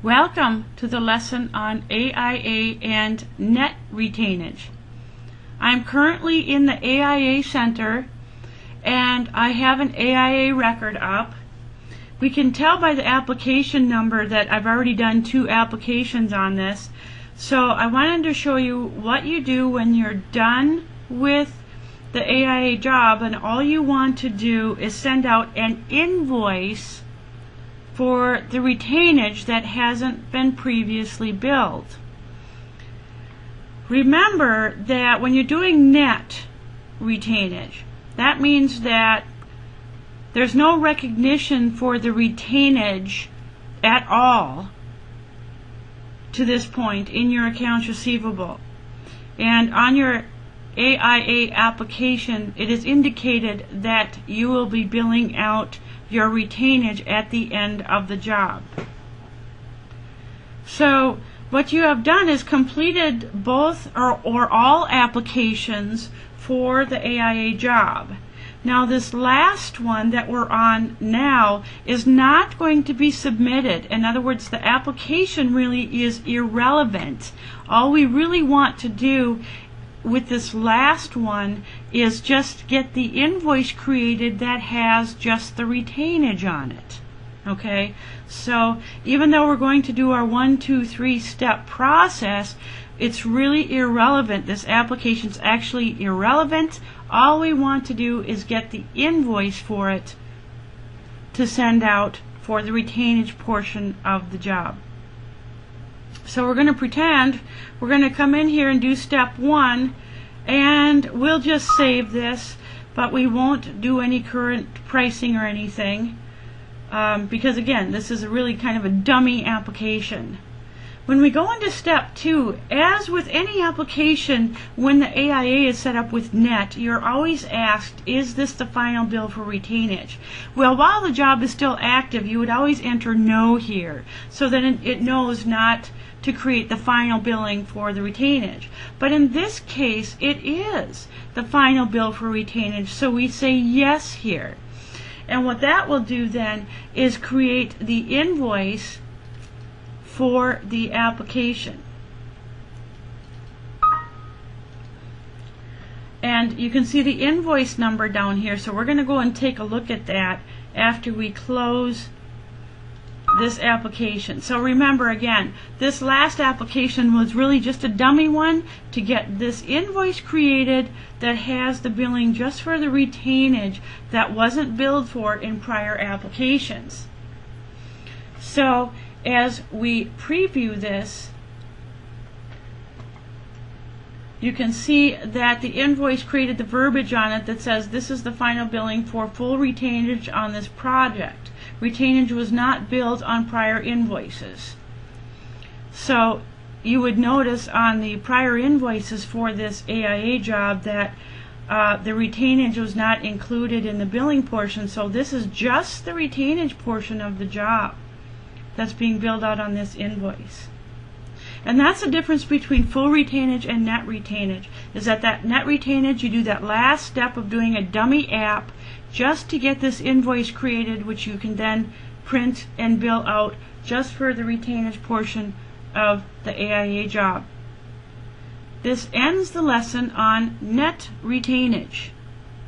Welcome to the lesson on AIA and NetRetainage. I'm currently in the AIA Center and I have an AIA record up. We can tell by the application number that I've already done 2 applications on this. So I wanted to show you what you do when you're done with the AIA job and all you want to do is send out an invoice for the retainage that hasn't been previously billed. Remember that when you're doing net retainage, that means that there's no recognition for the retainage at all to this point in your accounts receivable. And on your AIA application, it is indicated that you will be billing out your retainage at the end of the job. So what you have done is completed both or all applications for the AIA job. Now this last one that we're on now is not going to be submitted. In other words, the application really is irrelevant. All we really want to do with this last one is just get the invoice created that has just the retainage on it. Okay, so even though we're going to do our 1, 2, 3 step process, it's really irrelevant. This application is actually irrelevant. All we want to do is get the invoice for it to send out for the retainage portion of the job. So we're going to pretend we're going to come in here and do step 1 and we'll just save this, but we won't do any current pricing or anything because again, this is really kind of a dummy application. When we go into step 2, as with any application, when the AIA is set up with net, you're always asked, is this the final bill for retainage? Well, while the job is still active, you would always enter no here, so that it knows not to create the final billing for the retainage. But in this case, it is the final bill for retainage, so we say yes here. And what that will do then is create the invoice for the application. And you can see the invoice number down here, so we're going to go and take a look at that after we close this application. So remember again, this last application was really just a dummy one to get this invoice created that has the billing just for the retainage that wasn't billed for in prior applications. So as we preview this, you can see that the invoice created the verbiage on it that says this is the final billing for full retainage on this project. Retainage was not billed on prior invoices. So you would notice on the prior invoices for this AIA job that the retainage was not included in the billing portion, so this is just the retainage portion of the job that's being billed out on this invoice. And that's the difference between full retainage and net retainage, is that net retainage, you do that last step of doing a dummy app just to get this invoice created, which you can then print and bill out just for the retainage portion of the AIA job. This ends the lesson on net retainage.